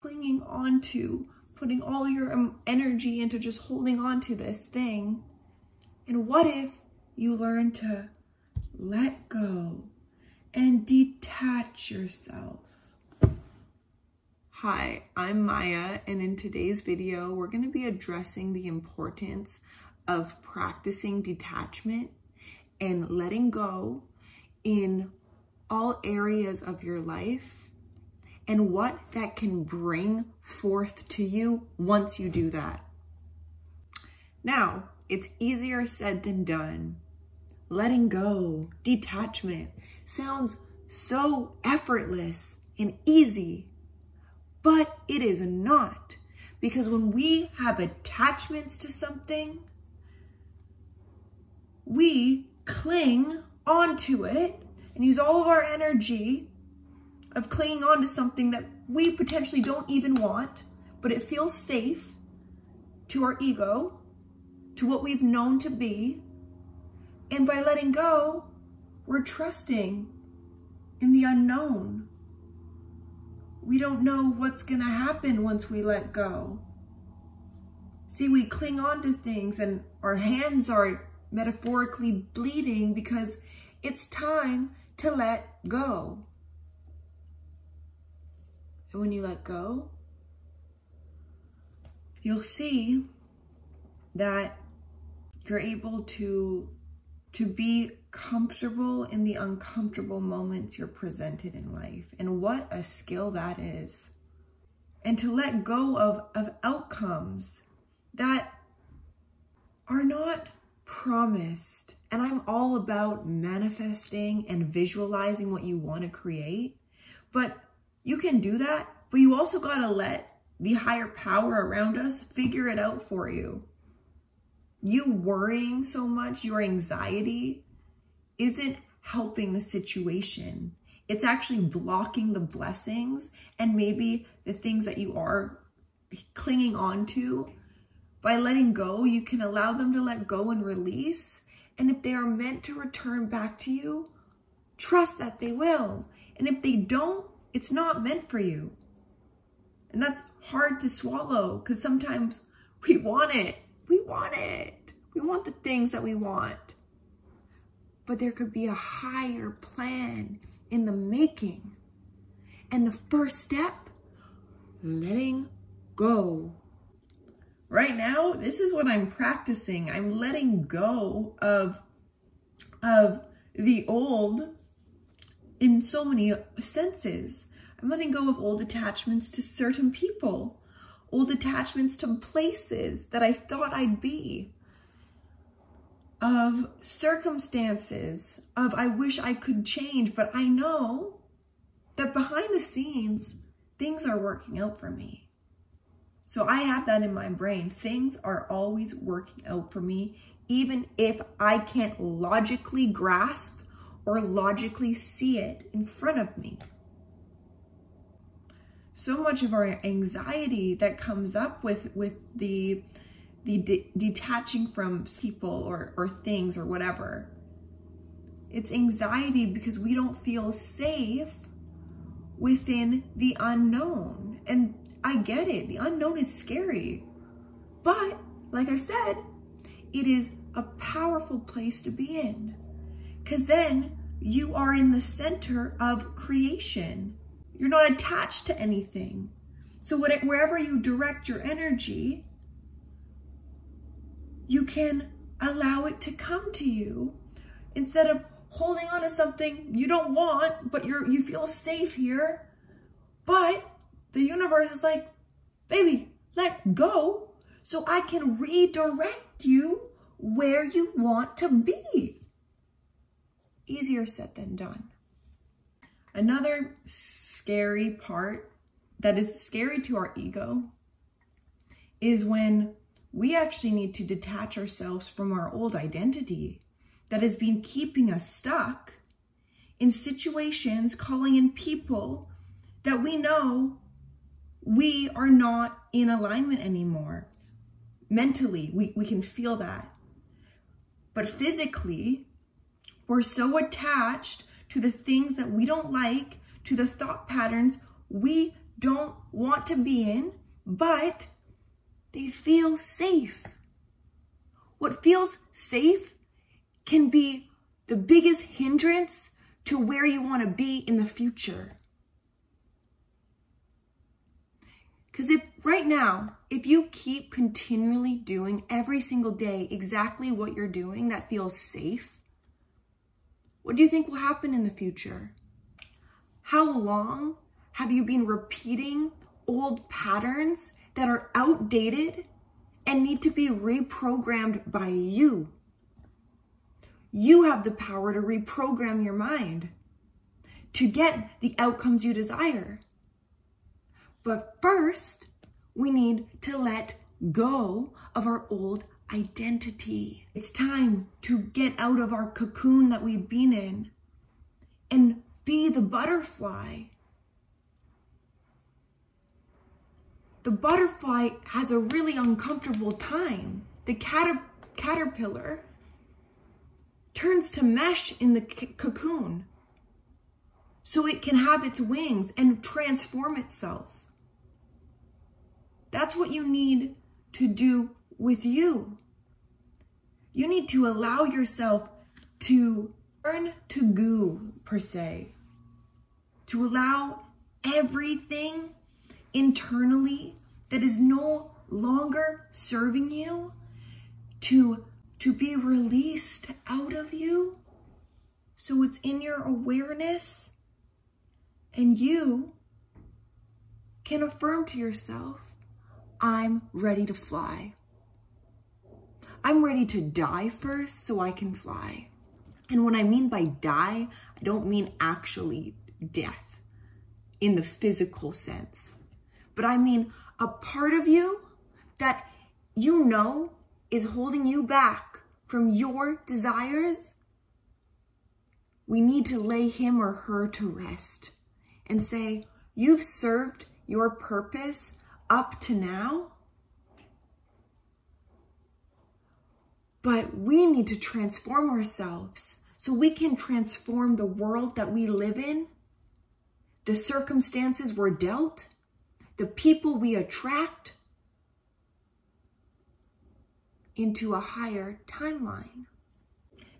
clinging on to, putting all your energy into just holding on to this thing. And what if you learn to let go and detach yourself? Hi, I'm Maya, and in today's video, we're going to be addressing the importance of practicing detachment and letting go in all areas of your life and what that can bring forth to you once you do that. Now, it's easier said than done. Letting go, detachment, sounds so effortless and easy, but it is not. Because when we have attachments to something, we cling onto it and use all of our energy of clinging on to something that we potentially don't even want, but it feels safe to our ego, to what we've known to be. And by letting go, we're trusting in the unknown. We don't know what's going to happen once we let go. See, we cling on to things and our hands are metaphorically bleeding because it's time to let go. And when you let go, you'll see that you're able to be comfortable in the uncomfortable moments you're presented in life. And what a skill that is. And to let go of outcomes that are not promised. And I'm all about manifesting and visualizing what you want to create. But you can do that, but you also got to let the higher power around us figure it out for you. You worrying so much, your anxiety isn't helping the situation. It's actually blocking the blessings and maybe the things that you are clinging on to. By letting go, you can allow them to let go and release. And if they are meant to return back to you, trust that they will. And if they don't, it's not meant for you. And that's hard to swallow because sometimes we want it. We want it. We want the things that we want. But there could be a higher plan in the making. And the first step, letting go. Right now, this is what I'm practicing. I'm letting go of the old in so many senses. I'm letting go of old attachments to certain people, old attachments to places that I thought I'd be, of circumstances, of I wish I could change, but I know that behind the scenes, things are working out for me. So I have that in my brain. Things are always working out for me, even if I can't logically grasp or logically see it in front of me. So much of our anxiety that comes up with the detaching from people or things or whatever. It's anxiety because we don't feel safe within the unknown. And I get it. The unknown is scary. But like I've said, it is a powerful place to be in. Because then you are in the center of creation. You're not attached to anything. So wherever you direct your energy, you can allow it to come to you instead of holding on to something you don't want, but you feel safe here. But the universe is like, baby, let go so I can redirect you where you want to be. Easier said than done. Another scary part that is scary to our ego is when we actually need to detach ourselves from our old identity that has been keeping us stuck in situations, calling in people that we know we are not in alignment anymore. Mentally, we can feel that. But physically, we're so attached to the things that we don't like, to the thought patterns we don't want to be in, but they feel safe. What feels safe can be the biggest hindrance to where you want to be in the future. Because if you keep continually doing every single day exactly what you're doing that feels safe, what do you think will happen in the future? How long have you been repeating old patterns that are outdated and need to be reprogrammed by you? You have the power to reprogram your mind to get the outcomes you desire. But first, we need to let go of our old identity. It's time to get out of our cocoon that we've been in and be the butterfly. The butterfly has a really uncomfortable time. The caterpillar turns to mesh in the cocoon so it can have its wings and transform itself. That's what you need to do with you. You need to allow yourself to turn to goo, per se. To allow everything internally that is no longer serving you to be released out of you. So it's in your awareness, and you can affirm to yourself, I'm ready to fly. I'm ready to die first so I can fly. And what I mean by die, I don't mean actually death in the physical sense, but I mean a part of you that you know is holding you back from your desires. We need to lay him or her to rest and say, you've served your purpose up to now, but we need to transform ourselves so we can transform the world that we live in, the circumstances we're dealt, the people we attract, into a higher timeline.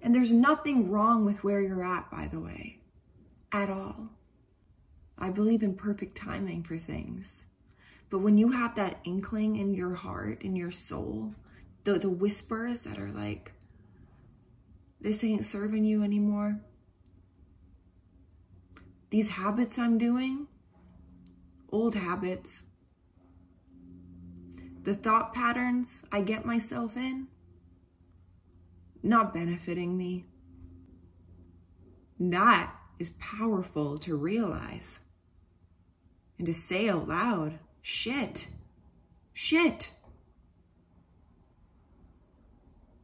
And there's nothing wrong with where you're at, by the way, at all. I believe in perfect timing for things. But when you have that inkling in your heart, in your soul, the whispers that are like, this ain't serving you anymore. These habits I'm doing, old habits, the thought patterns I get myself in, not benefiting me. That is powerful to realize and to say out loud. Shit.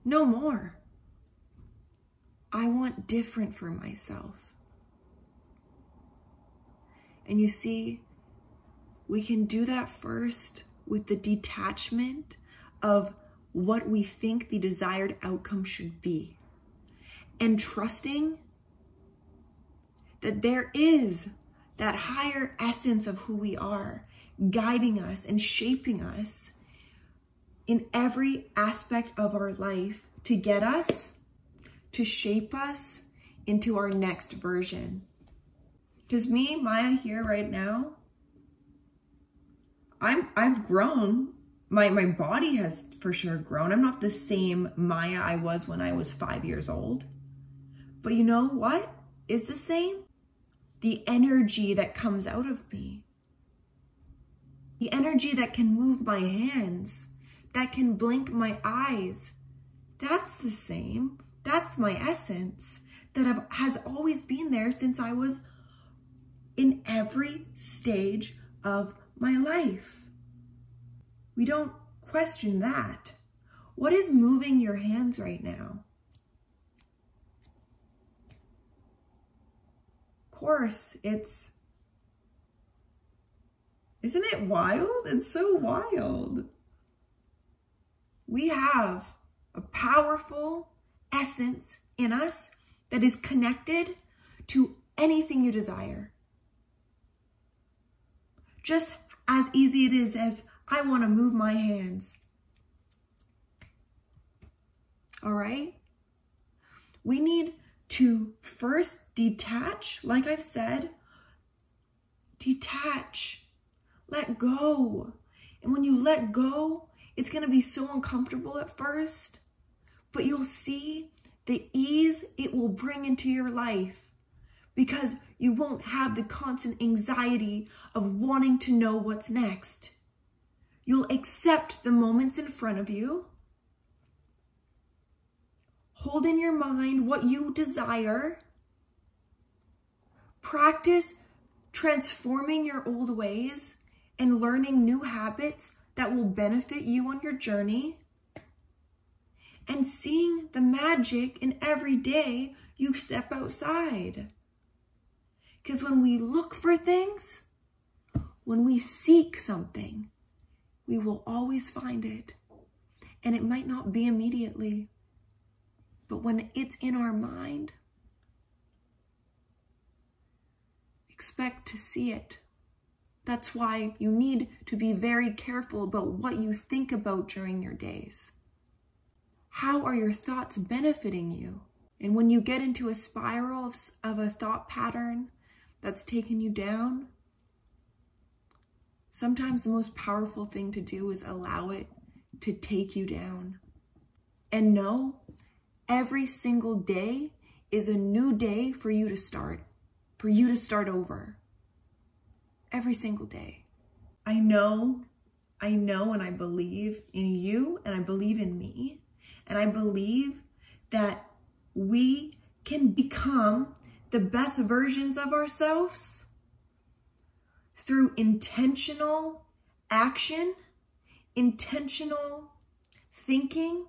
No more. I want different for myself. And you see, we can do that first with the detachment of what we think the desired outcome should be. And trusting that there is that higher essence of who we are, guiding us and shaping us in every aspect of our life to get us, to shape us into our next version. Because me, Maya, here right now, I've grown. My body has for sure grown. I'm not the same Maya I was when I was 5 years old. But you know what is the same? The energy that comes out of me. The energy that can move my hands, that can blink my eyes. That's the same. That's my essence that has always been there since I was in every stage of my life. We don't question that. What is moving your hands right now? Of course, isn't it wild? It's so wild. We have a powerful essence in us that is connected to anything you desire. just as easy it is as I want to move my hands. All right? We need to first detach, like I've said, detach, let go. And when you let go, it's going to be so uncomfortable at first, but you'll see the ease it will bring into your life because you won't have the constant anxiety of wanting to know what's next. You'll accept the moments in front of you. Hold in your mind what you desire. Practice transforming your old ways and learning new habits that will benefit you on your journey. And seeing the magic in every day you step outside. Because when we look for things, when we seek something, we will always find it. And it might not be immediately, but when it's in our mind, expect to see it. That's why you need to be very careful about what you think about during your days. How are your thoughts benefiting you? And when you get into a spiral of a thought pattern that's taken you down, sometimes the most powerful thing to do is allow it to take you down. And know every single day is a new day for you to start over. Every single day. I know, and I believe in you, and I believe in me. And I believe that we can become the best versions of ourselves through intentional action, intentional thinking,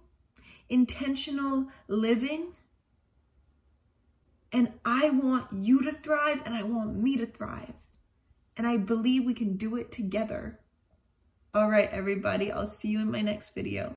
intentional living. And I want you to thrive, and I want me to thrive. And I believe we can do it together. All right, everybody, I'll see you in my next video.